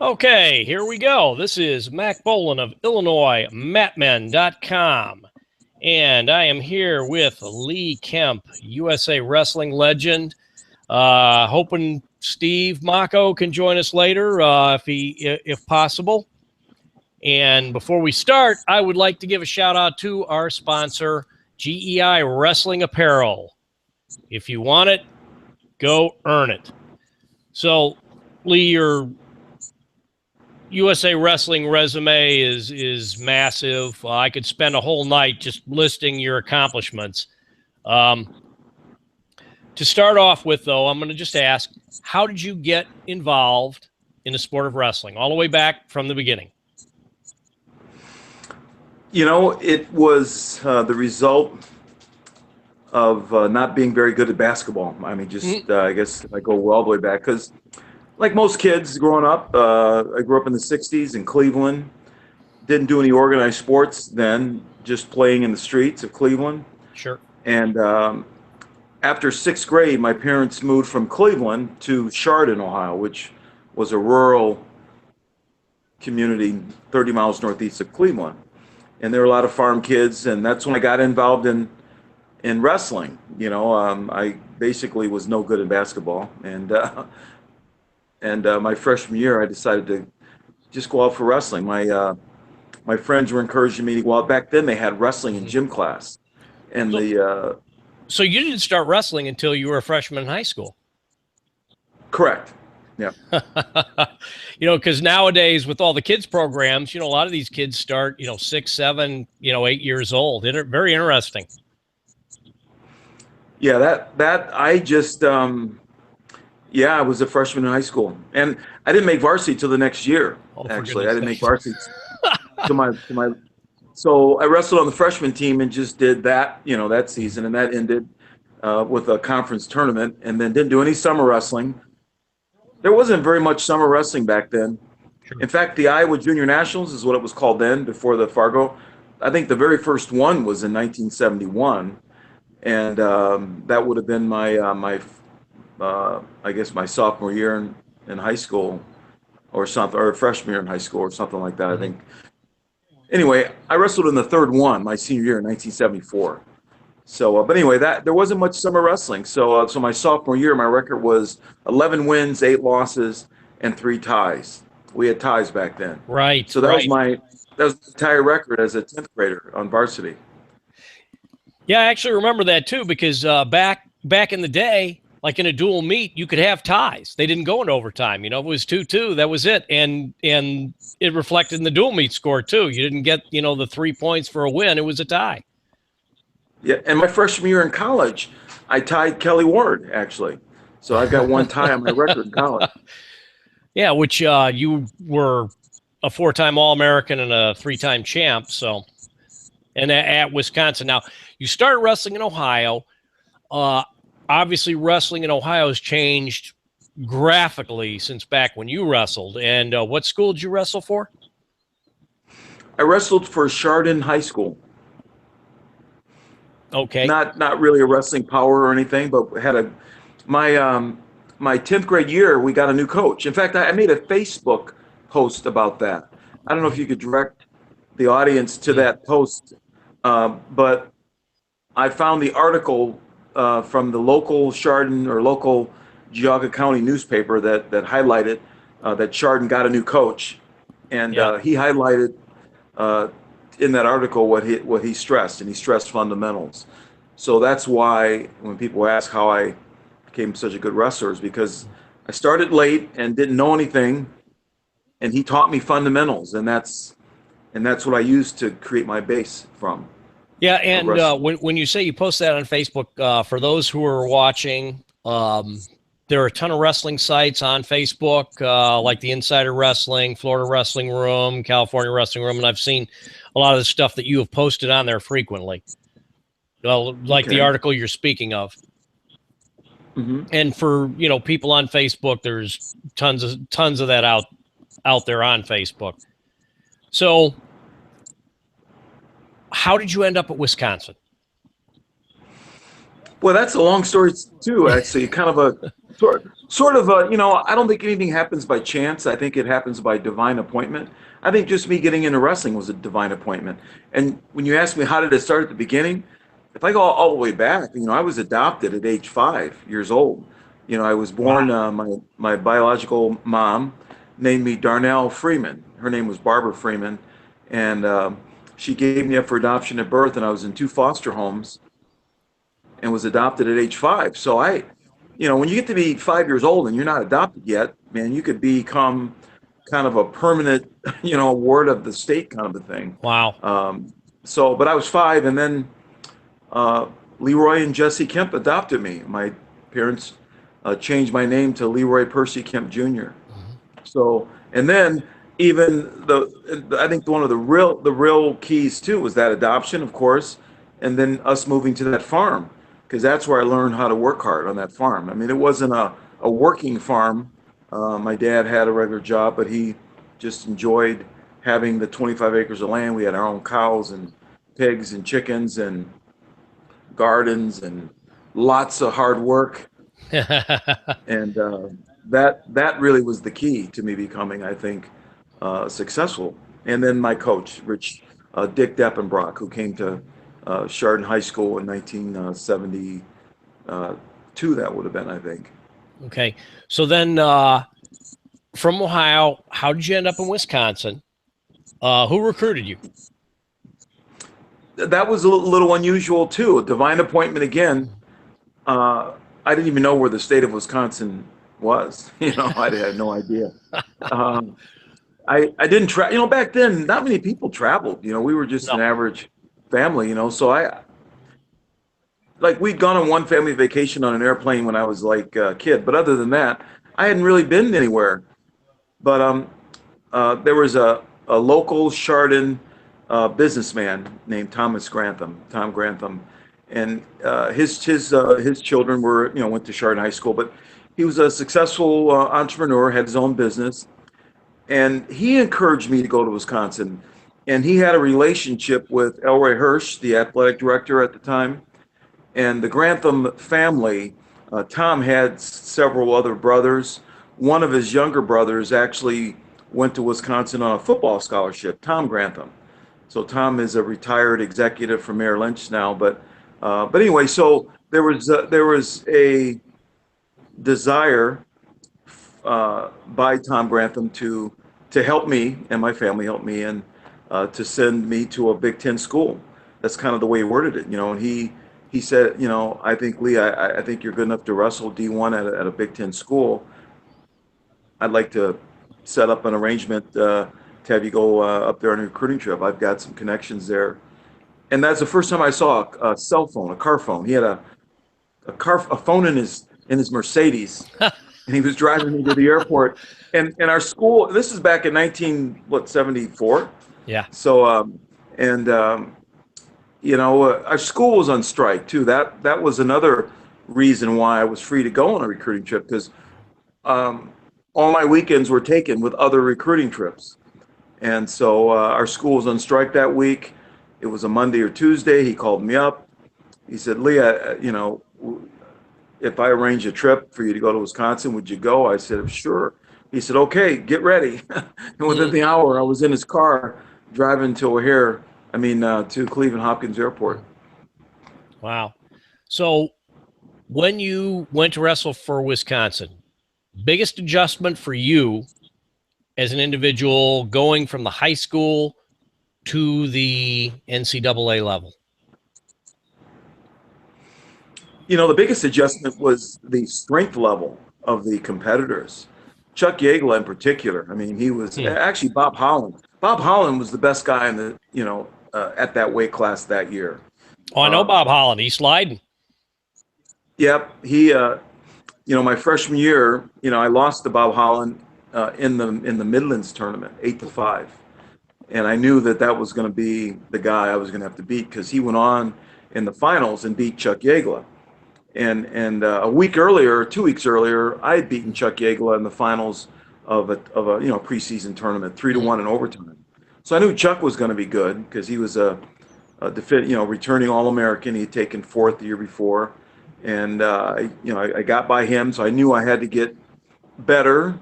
Okay, here we go. This is Mac Bolan of Illinois, Matmen.com. And I am here with Lee Kemp, USA Wrestling legend. Hoping Steve Mako can join us later if possible. And before we start, I would like to give a shout out to our sponsor, GEI Wrestling Apparel. If you want it, go earn it. So, Lee, your USA Wrestling resume is massive. I could spend a whole night just listing your accomplishments. To start off with, though, I'm going to just ask, how did you get involved in the sport of wrestling, all the way back from the beginning? You know, it was the result of not being very good at basketball. I mean, I guess I go all the way back because, like most kids growing up, I grew up in the 60s in Cleveland. Didn't do any organized sports then, just playing in the streets of Cleveland. Sure. And after sixth grade, my parents moved from Cleveland to Chardon, Ohio, which was a rural community 30 miles northeast of Cleveland. And there were a lot of farm kids, and that's when I got involved in wrestling. You know, I basically was no good in basketball, and my freshman year, I decided to just go out for wrestling. My friends were encouraging me to go out. Back then, they had wrestling in gym class, and So you didn't start wrestling until you were a freshman in high school. Correct. Yeah. Because nowadays with all the kids programs, a lot of these kids start, 6, 7, 8 years old. Very interesting. Yeah, that I just I was a freshman in high school, and I didn't make varsity till the next year. Actually, I didn't make varsity to my. So I wrestled on the freshman team and just did that, that season, and that ended with a conference tournament, and then didn't do any summer wrestling. There wasn't very much summer wrestling back then. Sure. In fact, the Iowa Junior Nationals is what it was called then, before the Fargo. I think the very first one was in 1971, and that would have been my I guess my sophomore year in high school, or something, or freshman year in high school, or something like that. Mm-hmm. I think. Anyway, I wrestled in the third one my senior year in 1974. So, but anyway, there wasn't much summer wrestling. So, so my sophomore year, my record was 11 wins, 8 losses, and 3 ties. We had ties back then. Right. So that was the entire record as a 10th grader on varsity. Yeah, I actually remember that too, because back in the day, like in a dual meet, you could have ties. They didn't go in overtime. It was 2-2. That was it. And it reflected in the dual meet score too. You didn't get, the 3 points for a win. It was a tie. Yeah, and my freshman year in college, I tied Kelly Ward, actually. So I've got 1 tie on my record in college. Yeah, which you were a 4-time All-American and a 3-time champ. So, and at Wisconsin. Now, you started wrestling in Ohio. Obviously, wrestling in Ohio has changed graphically since back when you wrestled. And what school did you wrestle for? I wrestled for Chardon High School. Okay. Not really a wrestling power or anything, but had my 10th grade year, we got a new coach. In fact, I made a Facebook post about that. I don't know if you could direct the audience to that post, but I found the article from the local Chardon or local Geauga County newspaper that highlighted that Chardon got a new coach, and he highlighted in that article what he stressed, and he stressed fundamentals. So that's why when people ask how I became such a good wrestler, is because I started late and didn't know anything, and he taught me fundamentals, and that's what I used to create my base from. Yeah, and when you say you post that on Facebook, for those who are watching, there are a ton of wrestling sites on Facebook, like the Insider Wrestling, Florida Wrestling Room, California Wrestling Room, and I've seen a lot of the stuff that you have posted on there frequently, like the article you're speaking of. Mm-hmm. And for people on Facebook, there's tons of that out there on Facebook. So, how did you end up at Wisconsin? Well, that's a long story too. Actually, kind of Sort of, I don't think anything happens by chance. I think it happens by divine appointment. I think just me getting into wrestling was a divine appointment. And when you ask me how did it start at the beginning, if I go all the way back, I was adopted at age 5 years old. I was born, Wow. my biological mom named me Darnell Freeman. Her name was Barbara Freeman. And she gave me up for adoption at birth, and I was in 2 foster homes and was adopted at age 5. So when you get to be 5 years old and you're not adopted yet, man, you could become kind of a permanent, ward of the state kind of a thing. Wow. But I was 5, and then uh, Leroy and Jesse Kemp adopted me. My parents changed my name to Leroy Percy Kemp Jr. Mhm. So, and then I think one of the real keys too was that adoption, of course, and then us moving to that farm, because that's where I learned how to work hard on that farm. I mean, it wasn't a working farm. My dad had a regular job, but he just enjoyed having the 25 acres of land. We had our own cows and pigs and chickens and gardens and lots of hard work. And that really was the key to me becoming, I think, successful. And then my coach, Rich Dick Deppenbrock, who came to Chardon High School in 1972, that would have been, I think. Okay. So then from Ohio, how did you end up in Wisconsin? Who recruited you? That was a little unusual too. A divine appointment again. Uh, I didn't even know where the state of Wisconsin was. I had no idea. Um, I didn't try. Back then, not many people traveled. We were just No. an average family. So we'd gone on one family vacation on an airplane when I was like a kid, but other than that, I hadn't really been anywhere. But there was a local Chardon businessman named Tom Grantham, and his children went to Chardon High School, but he was a successful entrepreneur, had his own business, and he encouraged me to go to Wisconsin. And he had a relationship with Elroy Hirsch, the athletic director at the time, and the Grantham family. Tom had several other brothers. One of his younger brothers actually went to Wisconsin on a football scholarship, Tom Grantham. So Tom is a retired executive from Merrill Lynch now, but anyway, so there was a desire by Tom Grantham to help me and my family, help me, and to send me to a Big Ten school. That's kind of the way he worded it, And he said, I think Lee, I think you're good enough to wrestle D1 at a Big Ten school. I'd like to set up an arrangement to have you go up there on a recruiting trip. I've got some connections there. And that's the first time I saw a cell phone, a car phone. He had a phone in his Mercedes, and he was driving me to the airport. And our school, this is back in 74. Yeah. So our school was on strike too. That was another reason why I was free to go on a recruiting trip, because all my weekends were taken with other recruiting trips. And so our school was on strike that week. It was a Monday or Tuesday. He called me up. He said, "Lee, if I arrange a trip for you to go to Wisconsin, would you go?" I said, "Sure." He said, "Okay, get ready." And within the hour, I was in his car driving to Cleveland Hopkins Airport. Wow. So when you went to wrestle for Wisconsin, biggest adjustment for you as an individual going from the high school to the NCAA level? The biggest adjustment was the strength level of the competitors. Chuck Yeagle in particular. I mean, he was actually Bob Holland. Bob Holland was the best guy at that weight class that year. Oh, I know Bob Holland. He's sliding. Yep. He, my freshman year, I lost to Bob Holland in the Midlands tournament, 8-5. And I knew that was going to be the guy I was going to have to beat, because he went on in the finals and beat Chuck Yeagle. And a week earlier, 2 weeks earlier, I had beaten Chuck Yeagle in the finals of a preseason tournament, 3-1 in overtime. So I knew Chuck was going to be good, because he was a returning All-American. He had taken fourth the year before, and I got by him, so I knew I had to get better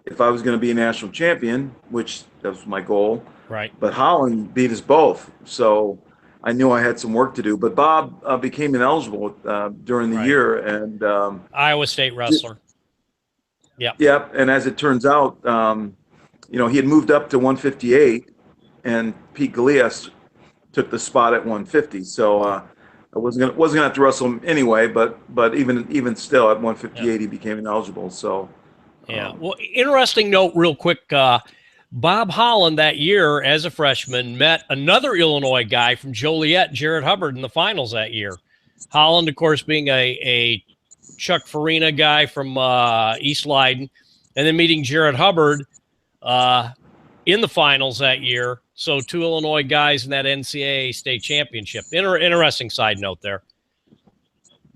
if I was going to be a national champion, which that was my goal. Right. But Holland beat us both, so I knew I had some work to do. But Bob became ineligible during the Right. year, and Iowa State wrestler. Yep. yep. And as it turns out, he had moved up to 158, and Pete Galeas took the spot at 150. So I wasn't gonna have to wrestle him anyway. But even still, at 158, Yep. he became ineligible. So Yeah. Well, interesting note, real quick. Bob Holland that year, as a freshman, met another Illinois guy from Joliet, Jared Hubbard, in the finals that year. Holland, of course, being a Chuck Farina guy from East Leiden, and then meeting Jared Hubbard in the finals that year. So 2 Illinois guys in that NCAA state championship. Interesting side note there.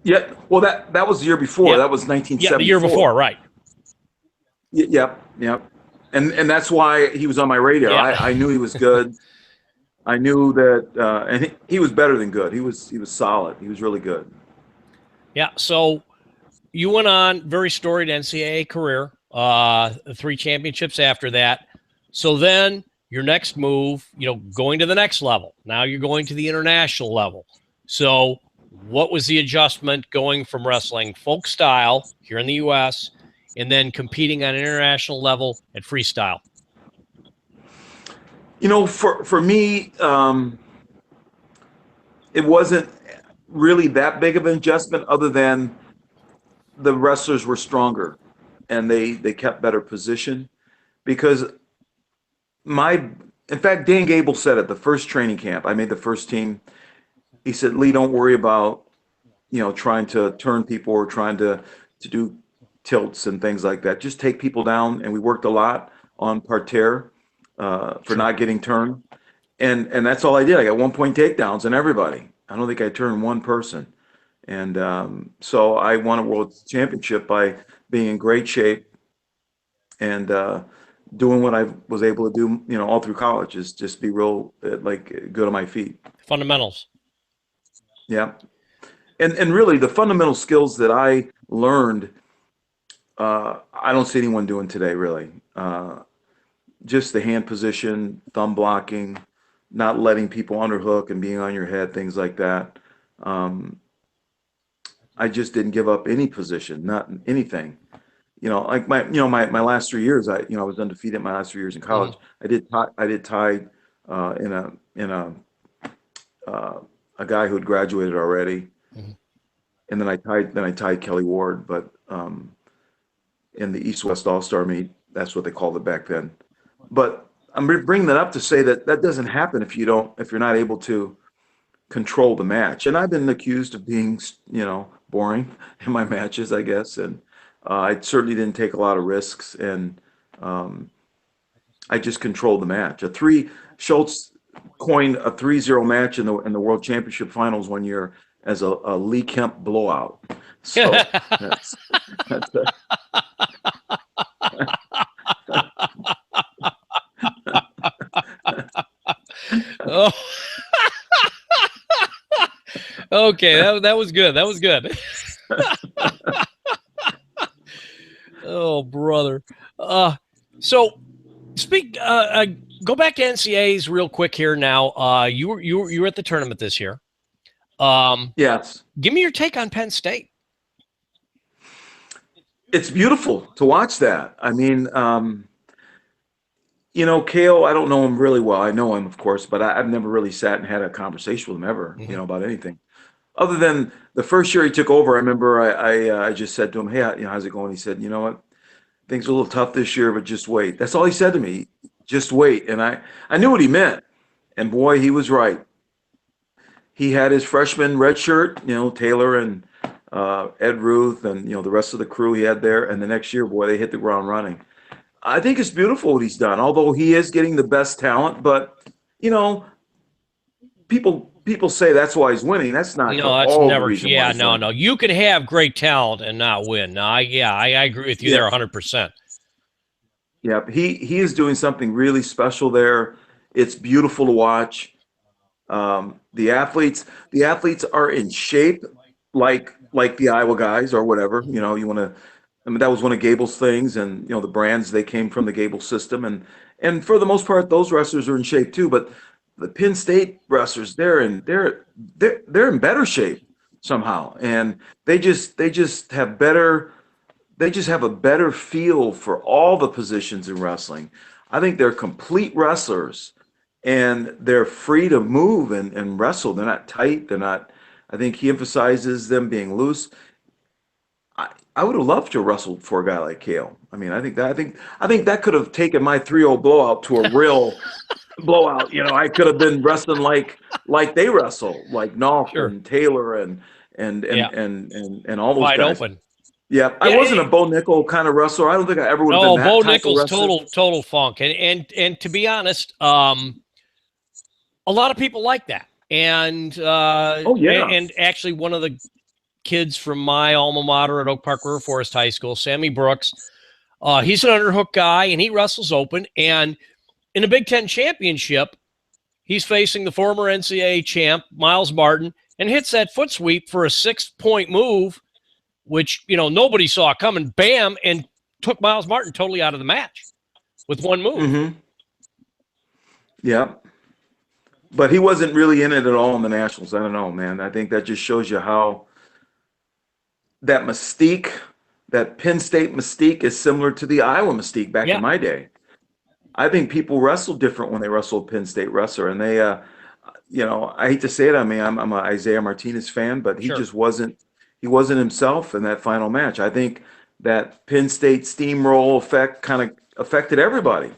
yeah, well that was the year before. Yep. That was 1974. Yeah, the year before, right? Yep. And that's why he was on my radar. Yeah. I knew he was good. I knew that, and he was better than good. He was solid. He was really good. Yeah. So you went on very storied NCAA career, 3 championships after that. So then your next move, going to the next level. Now you're going to the international level. So what was the adjustment going from wrestling folk style here in the U.S. and then competing on an international level at freestyle? For me, it wasn't really that big of an adjustment, other than the wrestlers were stronger and they kept better position. Because in fact, Dan Gable said at the first training camp, I made the first team. He said, "Lee, don't worry about trying to turn people or trying to do tilts and things like that. Just take people down." And we worked a lot on parterre for not getting turned. And that's all I did. I got 1-point takedowns on everybody. I don't think I turned one person. And so I won a world championship by being in great shape and doing what I was able to do, all through college, is just be real, good on my feet. Fundamentals. Yeah. And really the fundamental skills that I learned, I don't see anyone doing today, really. Just the hand position, thumb blocking, not letting people underhook and being on your head, things like that. I just didn't give up any position, not anything. Like my last 3 years, I was undefeated my last 3 years in college. I did tied in a guy who had graduated already, and then I tied Kelly Ward, but in the East West All Star meet, that's what they called it back then. But I'm bringing that up to say that doesn't happen if you're not able to control the match. And I've been accused of being, boring in my matches, I guess. And I certainly didn't take a lot of risks, and I just controlled the match. Schultz coined a 3-0 match in the World Championship Finals one year as a Lee Kemp blowout. So that's Oh. Okay, that was good. That was good. Oh, brother. So go back to NCAAs real quick here now. You were at the tournament this year. Yes. Give me your take on Penn State. It's beautiful to watch that. I mean, Kale, I don't know him really well. I know him, of course, but I've never really sat and had a conversation with him ever, about anything. Other than the first year he took over, I remember I just said to him, "Hey, how's it going?" He said, "You know what? Things are a little tough this year, but just wait." That's all he said to me. Just wait. And I knew what he meant. And boy, he was right. He had his freshman red shirt, Taylor and Ed Ruth and, the rest of the crew he had there. And the next year, boy, they hit the ground running. I think it's beautiful what he's done, although he is getting the best talent. But, people say that's why he's winning. That's not that's all never. the reason. Yeah, why he's winning. no. You can have great talent and not win. No, I agree with you there 100%. Yeah, he is doing something really special there. It's beautiful to watch. The athletes are in shape. like the Iowa guys or whatever. You know, you want to. I mean, that was one of Gable's things, and you know, the brands they came from the Gable system, and for the most part, those wrestlers are in shape too. But the Penn State wrestlers, they're in better shape somehow, and they just have better they just have a better feel for all the positions in wrestling. I think they're complete wrestlers and they're free to move and wrestle. They're not tight. They're not, I think he emphasizes them being loose. I would have loved to wrestle for a guy like Kale. I mean, I think that could have taken my 3-0 blowout to a real blowout. You know, I could have been wrestling like they wrestle, like Knopf Sure. and Taylor and all those Wide guys. open. Yeah, I wasn't a Bo Nickel kind of wrestler. I don't think I ever would have been No, that Bo type of Nichols, wrestler. total funk, and to be honest, a lot of people like that, and Oh yeah. and actually one of the kids from my alma mater at Oak Park River Forest High School, Sammy Brooks, he's an underhook guy, and he wrestles open, and in the Big Ten championship, he's facing the former NCAA champ Miles Martin, and hits that foot sweep for a 6-point move, which nobody saw coming. Bam, and took Miles Martin totally out of the match with one move. Mm-hmm. Yeah. But he wasn't really in it at all in the Nationals. I don't know, man. I think that just shows you how that mystique, that Penn State mystique is similar to the Iowa mystique back Yeah, in my day. I think people wrestle different when they wrestle a Penn State wrestler. And they, I hate to say it. I mean, I'm an Isaiah Martinez fan, but he sure. just wasn't himself in that final match. I think that Penn State steamroll effect kind of affected everybody,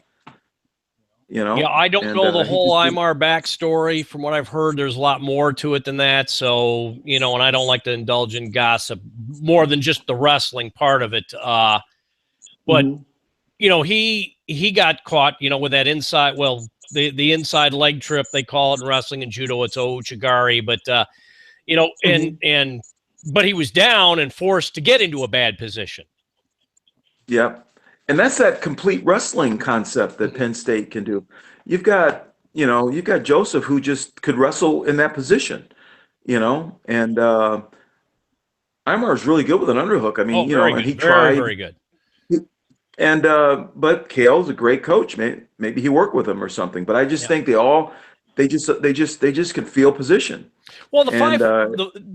Yeah, I don't and know the he whole just Imar backstory. From what I've heard, there's a lot more to it than that. So, and I don't like to indulge in gossip more than just the wrestling part of it. But Mhm. he got caught, with that inside, well, the inside leg trip, they call it in wrestling and judo, it's Ouchigari, but Mhm. but he was down and forced to get into a bad position. Yep. And that's that complete wrestling concept that Mhm. Penn State can do. You've got Joseph who just could wrestle in that position, and Imar is really good with an underhook. I mean, Oh, very and good. he Very, tried, very good. and but Kale's a great coach. Maybe he worked with him or something. But I just Yeah. think they just could feel position. Well, the And five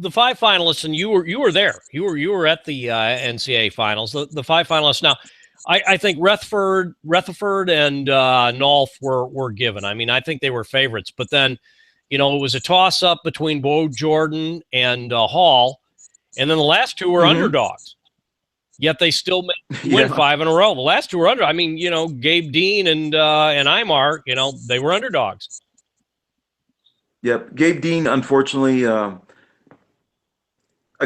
the five finalists, and you were there. You were at the NCAA finals. The five finalists. Now, I think Rutherford and Nolf were given. I mean, I think they were favorites. But then, it was a toss up between Bo Jordan and Hall, and then the last two were Mhm. underdogs. Yet they still win Yeah. 5 in a row. The last two were under. I mean, Gabe Dean and Imar, they were underdogs. Yep. Gabe Dean, unfortunately, a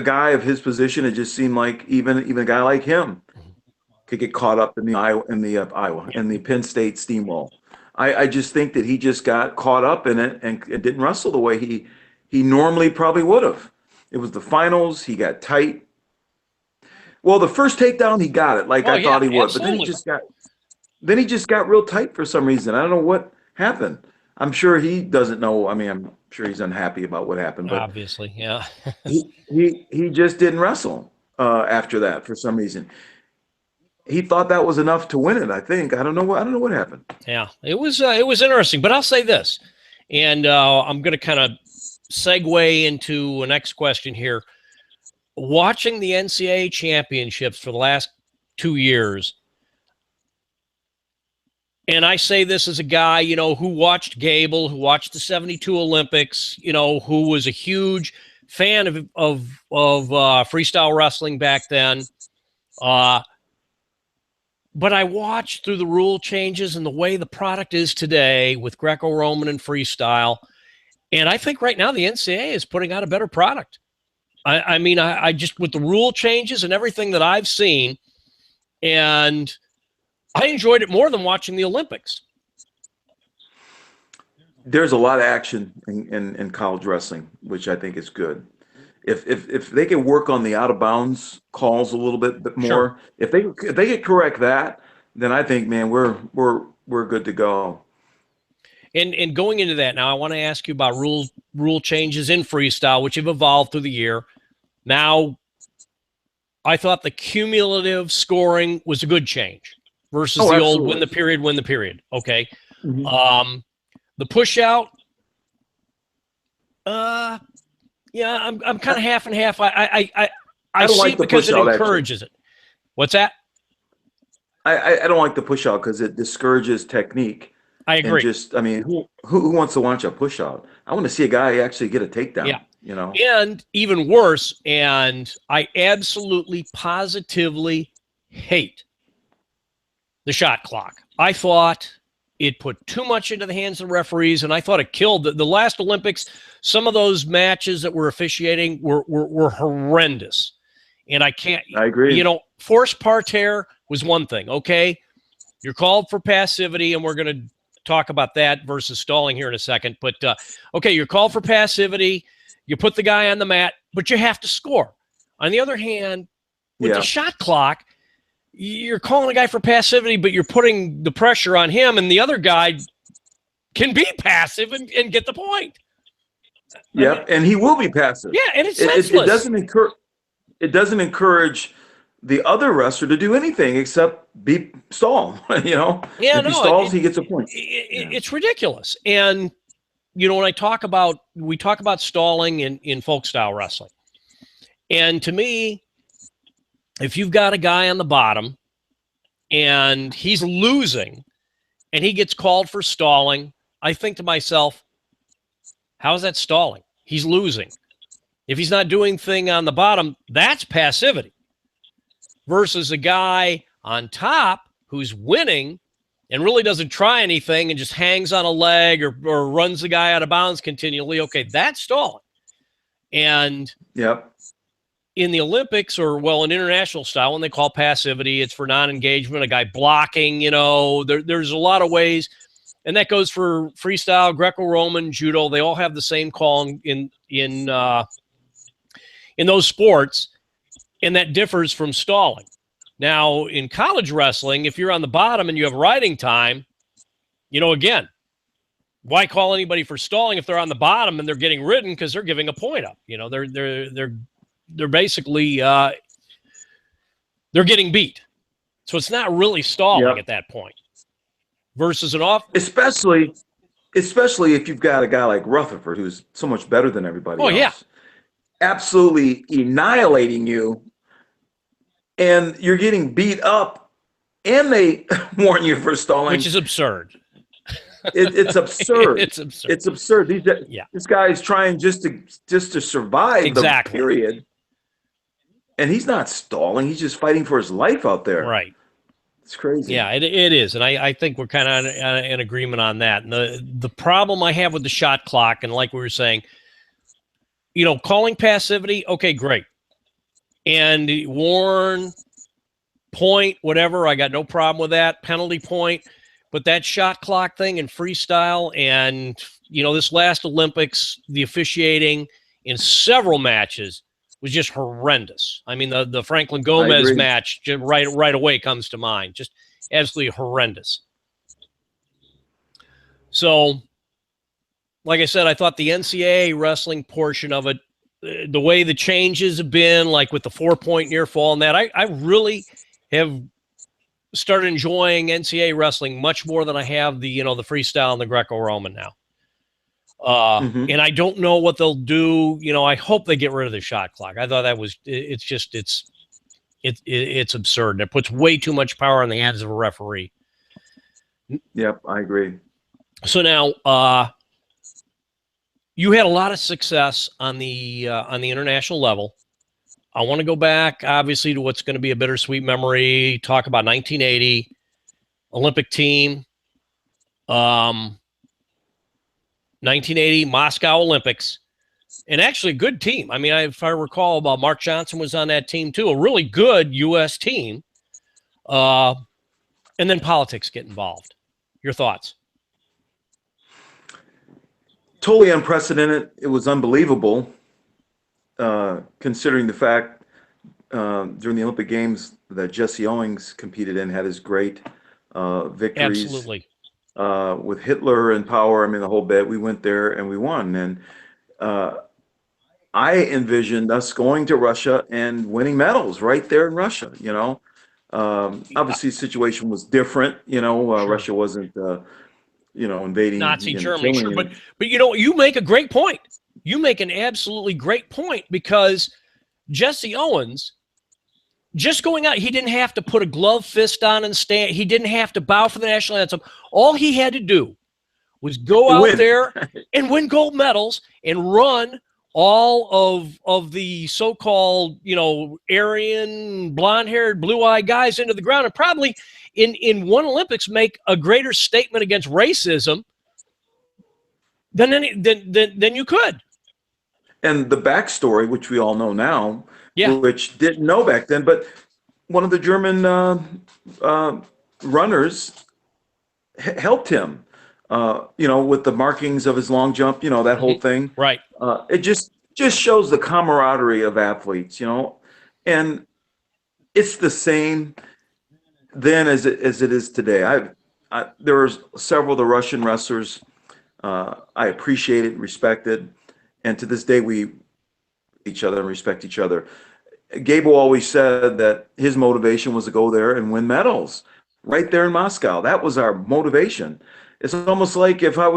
guy of his position, it just seemed like even a guy like him could get caught up in the Iowa and the Penn State steamroll. I just think that he just got caught up in it and it didn't wrestle the way he normally probably would have. It was the finals. He got tight. Well, the first takedown he got it like Oh I yeah, thought he would, but then he absolutely. just got then he just got real tight for some reason. I don't know what happened. I'm sure he doesn't know. I mean, I'm sure he's unhappy about what happened, but Obviously, yeah. he just didn't wrestle after that for some reason. He thought that was enough to win it. I think. I don't know what happened. Yeah, it was interesting. But I'll say this, and I'm going to kind of segue into a next question here. Watching the NCAA championships for the last 2 years, and I say this as a guy, who watched Gable, who watched the '72 Olympics, who was a huge fan of freestyle wrestling back then. But I watched through the rule changes and the way the product is today with Greco-Roman and freestyle. And I think right now the NCAA is putting out a better product. I mean, I just, with the rule changes and everything that I've seen, and I enjoyed it more than watching the Olympics. There's a lot of action in college wrestling, which I think is good. If they can work on the out of bounds calls a little bit Sure. more, if they can correct that, then I think, man, we're good to go. And going into that now, I want to ask you about rule changes in freestyle, which have evolved through the year. Now, I thought the cumulative scoring was a good change versus the old win the period. Okay. Mm-hmm. The push out, yeah, I'm kind of half and half. I don't see like it the because push it out, actually. encourages it. What's that? I don't like the push out because it discourages technique. I And agree. just, I mean, who wants to watch a push out? I want to see a guy actually get a Yeah. takedown, you know? And even worse, and I absolutely positively hate the shot clock. I thought it put too much into the hands of the referees, and I thought it killed the last Olympics. Some of those matches that were officiating were horrendous. And I can't, I agree. forced parterre was one thing. Okay. You're called for passivity, and we're going to talk about that versus stalling here in a second. But, okay, you're called for passivity. You put the guy on the mat, but you have to score. On the other hand, with the shot clock, you're calling a guy for passivity, but you're putting the pressure on him, and the other guy can be passive and get the point. Yep, and he will be passive. Yeah, and it's senseless. It doesn't encourage the other wrestler to do anything except be stall. Yeah, if he stalls, he gets a point. It's ridiculous. And when we talk about stalling in folk style wrestling, and to me, if you've got a guy on the bottom and he's losing and he gets called for stalling, I think to myself, how is that stalling? He's losing. If he's not doing thing on the bottom, that's passivity. Versus a guy on top who's winning and really doesn't try anything and just hangs on a leg or runs the guy out of bounds continually. Okay, that's stalling. And in the Olympics or, in international style, when they call passivity, it's for non-engagement, a guy blocking, there's a lot of ways. And that goes for freestyle, Greco-Roman, judo. They all have the same call in those sports, and that differs from stalling. Now, in college wrestling, if you're on the bottom and you have riding time, again, why call anybody for stalling if they're on the bottom and they're getting ridden because they're giving a point up? They're basically they're getting beat. So it's not really stalling at that point. Versus an off, especially if you've got a guy like Rutherford who's so much better than everybody else. Yeah. Absolutely annihilating you, and you're getting beat up, and they warn you for stalling, which is absurd. It's absurd. It's absurd. It's absurd. This guy is trying just to survive the period, and he's not stalling. He's just fighting for his life out there. Right. It's crazy. Yeah, it is, and I think we're kind of in agreement on that. And the problem I have with the shot clock, and like we were saying, calling passivity, okay, great, and warn, point, whatever, I got no problem with that. Penalty point, but that shot clock thing in freestyle, and this last Olympics, the officiating in several matches was just horrendous. I mean, the Franklin Gomez match just right away comes to mind. Just absolutely horrendous. So, like I said, I thought the NCAA wrestling portion of it, the way the changes have been, like with the 4-point near fall and that, I really have started enjoying NCAA wrestling much more than I have the freestyle and the Greco-Roman now. And I don't know what they'll do. I hope they get rid of the shot clock. I thought that was, it's absurd. It puts way too much power in the hands of a referee. Yep, I agree. So now, you had a lot of success on the international level. I want to go back, obviously, to what's going to be a bittersweet memory. Talk about 1980 Olympic team. 1980 Moscow Olympics, and actually a good team. I mean, if I recall, Mark Johnson was on that team too, a really good U.S. team. And then politics get involved. Your thoughts? Totally unprecedented. It was unbelievable, considering the fact during the Olympic Games that Jesse Owens competed in, had his great victories. Absolutely. With Hitler in power, I mean, the whole bit. We went there and we won. And I envisioned us going to Russia and winning medals right there in Russia. Obviously, the situation was different. Sure. Russia wasn't, invading Nazi and Germany, killing sure. any. But you make a great point. You make an absolutely great point because Jesse Owens just going out, he didn't have to put a glove fist on and stand. He didn't have to bow for the national anthem. All he had to do was go And out win. there and win gold medals and run all of the so-called, Aryan, blonde-haired, blue-eyed guys into the ground, and probably in one Olympics make a greater statement against racism than you could. And the backstory, which we all know now, Yeah. which didn't know back then, but one of the German uh, runners helped him, with the markings of his long jump, that whole Mm-hmm. thing. Right. It just shows the camaraderie of athletes, and it's the same then as it is today. There were several of the Russian wrestlers I appreciated, respected, and to this day we each other and respect each other. Gable always said that his motivation was to go there and win medals right there in Moscow. That was our motivation. It's almost like if I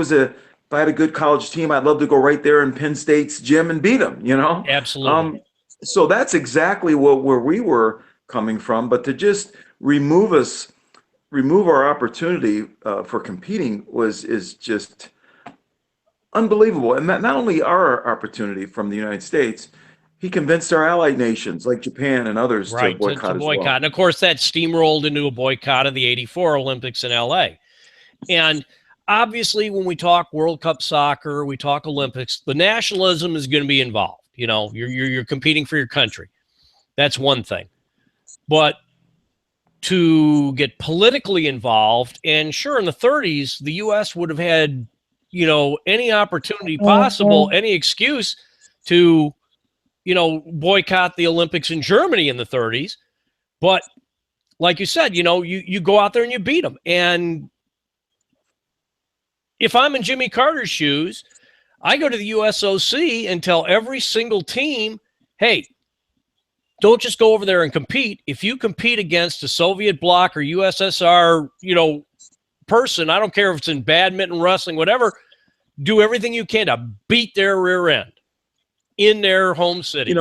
had a good college team, I'd love to go right there in Penn State's gym and beat them. Absolutely. Um, so that's exactly where we were coming from. But to just remove our opportunity for competing is just unbelievable. And not only our opportunity from the United States, he convinced our allied nations like Japan and others to Right. To boycott as well. boycott. And of course, that steamrolled into a boycott of the 84 Olympics in LA. And obviously, when we talk World Cup soccer, we talk Olympics, the nationalism is going to be involved. You're competing for your country. That's one thing. But to get politically involved, and sure, in the 30s, the U.S. would have had, any opportunity possible, any excuse to, boycott the Olympics in Germany in the 30s. But like you said, you go out there and you beat them. And if I'm in Jimmy Carter's shoes, I go to the USOC and tell every single team, hey, don't just go over there and compete. If you compete against a Soviet bloc or USSR, person, I don't care if it's in badminton, wrestling, whatever, do everything you can to beat their rear end in their home city.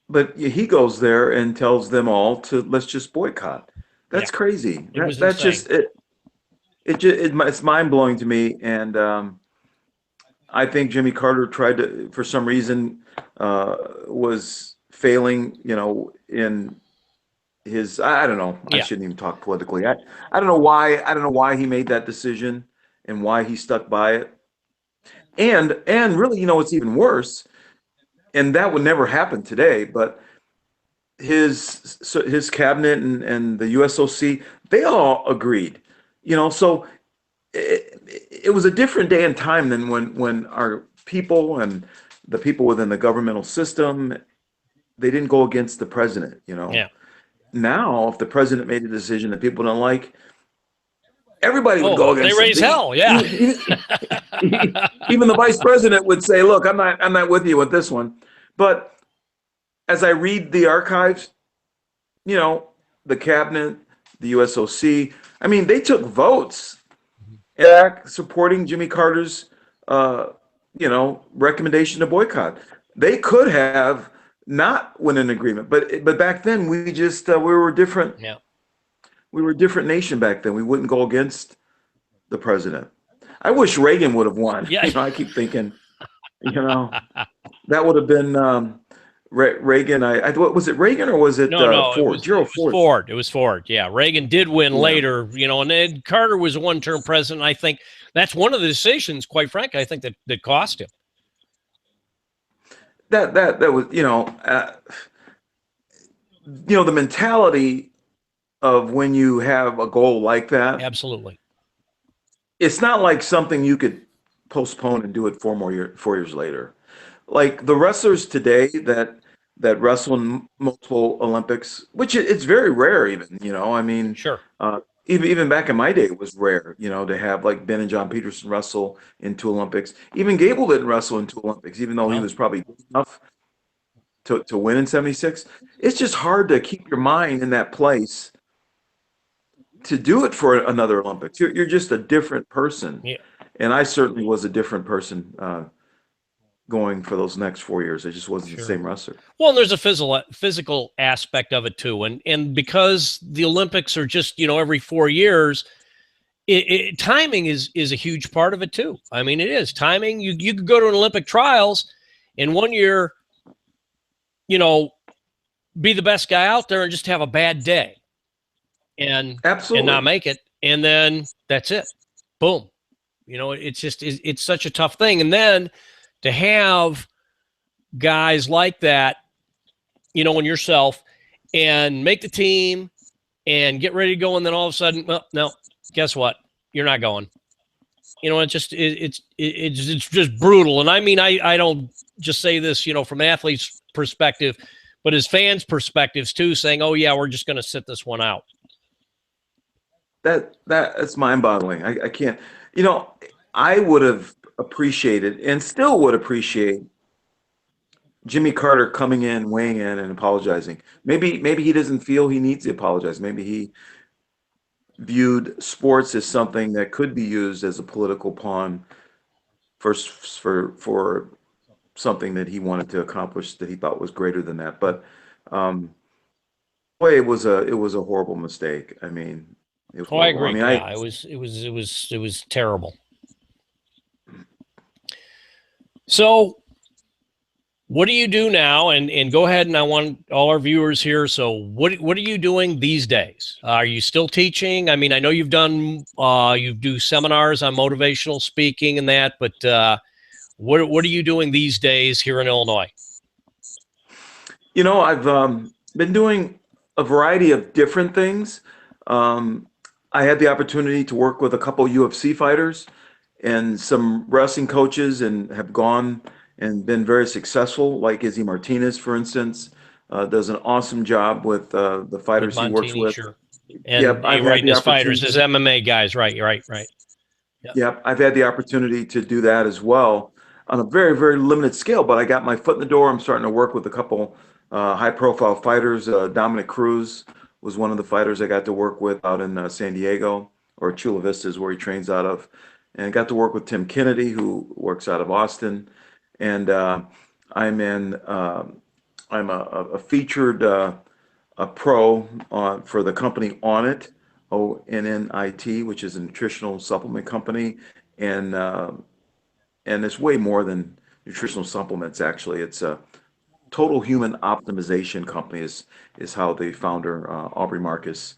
But he goes there and tells them all to let's just boycott. That's Yeah, crazy. it was That's insane. just it. It's mind blowing to me, and I think Jimmy Carter tried to, for some reason, was failing, in his. I don't know. I Yeah. shouldn't even talk politically. I don't know why. I don't know why he made that decision and why he stuck by it. And really, it's even worse. And that would never happen today. But his cabinet and the USOC, they all agreed. So it was a different day and time than when our people and the people within the governmental system, they didn't go against the president. Yeah. Now, if the president made a decision that people don't like, everybody would Oh, go they against him. raise hell. Yeah. Even the vice president would say, "Look, I'm not with you with this one." But as I read the archives, the cabinet, the USOC, I mean, they took votes supporting Jimmy Carter's, recommendation to boycott. They could have not win an agreement, but back then we were different. Yeah. We were a different nation back then. We wouldn't go against the president. I wish Reagan would have won. Yeah. I keep thinking, that would have been Reagan. Was it Reagan or was it No, Ford? Gerald Ford. Ford. It was Ford. Yeah. Reagan did win Yeah. later, and then Carter was a one-term president. I think that's one of the decisions, quite frankly, I think that cost him. That was, the mentality of when you have a goal like that. Absolutely. It's not like something you could postpone and do it 4 years later. Like the wrestlers today that wrestle in multiple Olympics, which it's very rare even, I mean, Sure. even back in my day, it was rare, to have like Ben and John Peterson wrestle in two Olympics. Even Gable didn't wrestle in two Olympics, even though he No, was probably good enough to win in '76. It's just hard to keep your mind in that place to do it for another Olympics. You're just a different person, yeah, and I certainly was a different person going for those next 4 years. I just wasn't the sure. same wrestler. Well, and there's a physical aspect of it too, and because the Olympics are just every 4 years, timing is a huge part of it too. I mean, it is timing. You could go to an Olympic trials, in 1 year, you know, be the best guy out there and just have a bad day, and not Absolutely. make it, and then that's it. Boom. It's just it's such a tough thing, and then to have guys like that, and yourself, and make the team and get ready to go, and then all of a sudden, well, no, guess what? You're not going. It's just brutal. And I mean, I don't just say this, from an athlete's perspective, but as fans' perspectives too, saying, "Oh yeah, we're just going to sit this one out." That's mind-boggling. I can't. I would have appreciated and still would appreciate Jimmy Carter coming in, weighing in, and apologizing. Maybe he doesn't feel he needs to apologize. Maybe he viewed sports as something that could be used as a political pawn for something that he wanted to accomplish that he thought was greater than that. But um, boy, it was a horrible mistake. I mean, it was Oh, I horrible. I agree. mean, Yeah, it was terrible. So, what do you do now? And go ahead, and I want all our viewers here. So, what are you doing these days? Are you still teaching? I mean, I know you've done you do seminars on motivational speaking and that, but what are you doing these days here in Illinois? I've been doing a variety of different things. Um, I had the opportunity to work with a couple UFC fighters and some wrestling coaches, and have gone and been very successful. Like Izzy Martinez, for instance, does an awesome job with the With fighters he works Montini, with. sure. Yep, And I've had right, the as fighters, opportunity. as MMA guys, right, you're right. Yeah, Yep, I've had the opportunity to do that as well on a very, very limited scale. But I got my foot in the door. I'm starting to work with a couple high-profile fighters. Dominic Cruz was one of the fighters I got to work with out in San Diego, or Chula Vista is where he trains out of, and got to work with Tim Kennedy, who works out of Austin. And I'm in. I'm a featured a pro for the company Onnit, ONNIT, which is a nutritional supplement company, and it's way more than nutritional supplements. Actually, it's a total human optimization company. Is how the founder Aubrey Marcus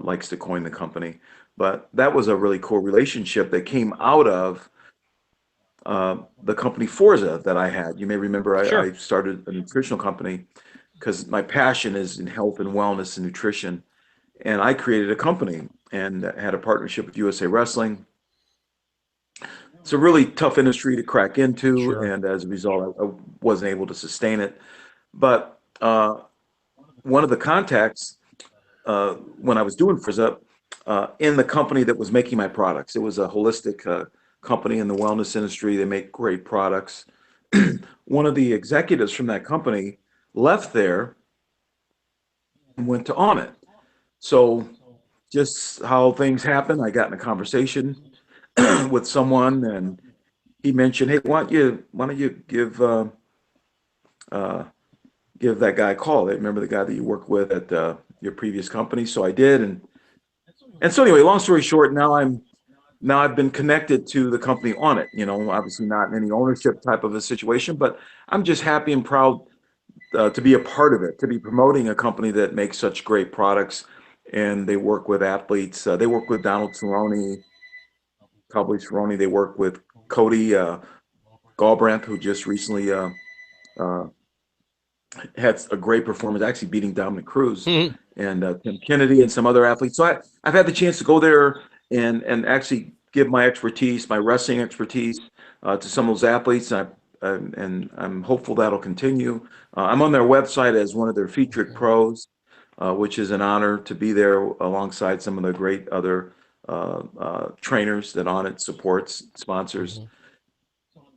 likes to coin the company. But that was a really cool relationship that came out of the company Forza that I had. You may remember I sure, started a nutritional company because my passion is in health and wellness and nutrition. And I created a company and had a partnership with USA Wrestling. It's a really tough industry to crack into, sure, and as a result, I wasn't able to sustain it. But one of the contacts when I was doing Frizz in the company that was making my products, it was a holistic company in the wellness industry. They make great products. One of the executives from that company left there and went to On It. So just how things happen, I got in a conversation with someone, and he mentioned, "Hey, why don't you uh, give that guy a call? Remember the guy that you worked with at your previous company?" So I did, and so anyway, long story short, now I've been connected to the company On It. Obviously not in any ownership type of a situation, but I'm just happy and proud to be a part of it, to be promoting a company that makes such great products, and they work with athletes. They work with Donald Cerrone, Cowboy Cerrone. They work with Cody Garbrandt, who just recently uh, had a great performance, actually beating Dominic Cruz Mhm. and Tim Kennedy and some other athletes. So I've had the chance to go there and actually give my expertise, my wrestling expertise, to some of those athletes, and I'm hopeful that'll continue. I'm on their website as one of their featured pros. which is an honor to be there alongside some of the great other trainers that Onnit supports, sponsors. Mm-hmm.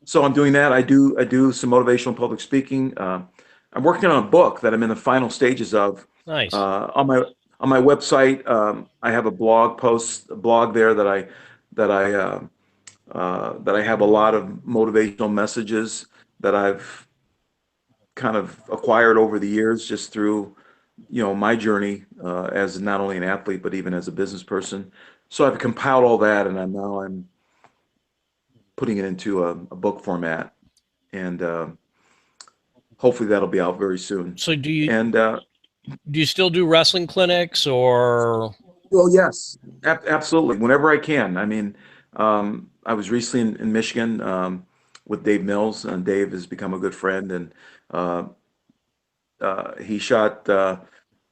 So I'm doing that. I do some motivational public speaking. I'm working on a book that I'm in the final stages of. Nice. On my website, I have a blog there that I have a lot of motivational messages that I've kind of acquired over the years just through my journey as not only an athlete but even as a business person. So I've compiled all that, and I'm putting it into a book format, and hopefully that'll be out very soon. So And do you still do wrestling clinics or? well, yes, absolutely. Whenever I can. I mean, I was recently in Michigan with Dave Mills, and Dave has become a good friend, and uh, he shot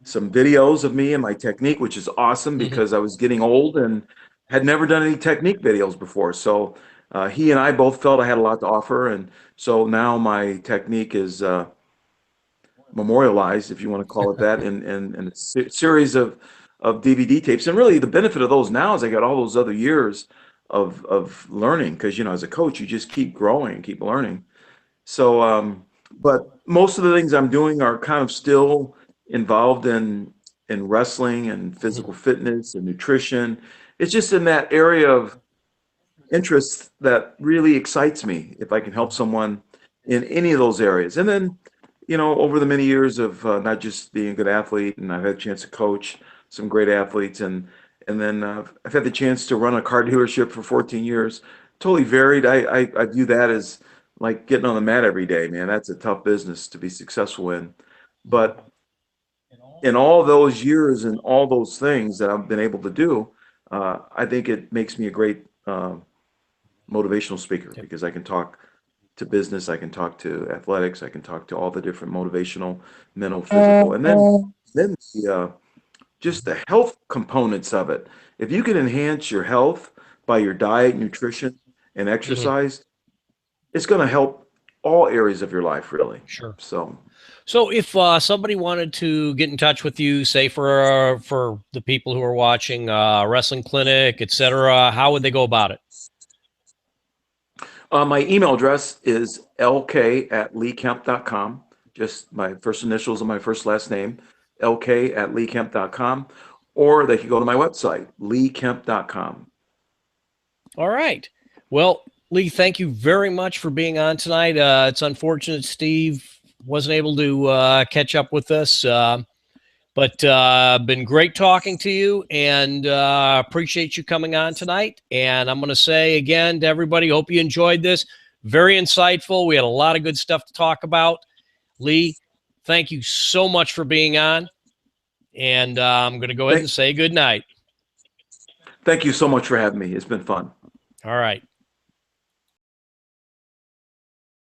some videos of me and my technique, which is awesome Mm-hmm. because I was getting old and had never done any technique videos before. So he and I both felt I had a lot to offer, and so now my technique is memorialized, if you want to call it that, in a series of DVD tapes. And really, the benefit of those now is I got all those other years of learning because as a coach, you just keep growing, keep learning. So, but most of the things I'm doing are kind of still involved in wrestling and Mm-hmm. physical fitness and nutrition. It's just in that area of interest that really excites me if I can help someone in any of those areas. And then, over the many years of not just being a good athlete, and I've had a chance to coach some great athletes, and then I've had the chance to run a car dealership for 14 years. Totally varied. I view that as like getting on the mat every day, man. That's a tough business to be successful in. But in all those years and all those things that I've been able to do, I think it makes me a great motivational speaker Yep. because I can talk to business, I can talk to athletics, I can talk to all the different motivational, mental, physical, and then just the health components of it. If you can enhance your health by your diet, nutrition, and Mm-hmm. exercise, it's going to help all areas of your life, really. Sure. So, So if somebody wanted to get in touch with you, say for the people who are watching wrestling clinic, etc., how would they go about it? my email address is lk@leekemp.com. Just my first initials and my first last name, lk@leekemp.com. Or they could go to my website, leekemp.com. All right. Well, Lee, thank you very much for being on tonight. It's unfortunate Steve wasn't able to catch up with us, but been great talking to you, and appreciate you coming on tonight. And I'm going to say again to everybody, hope you enjoyed this. Very insightful. We had a lot of good stuff to talk about. Lee, thank you so much for being on. And I'm going to go ahead and Thank, say good night. thank you so much for having me. It's been fun. All right.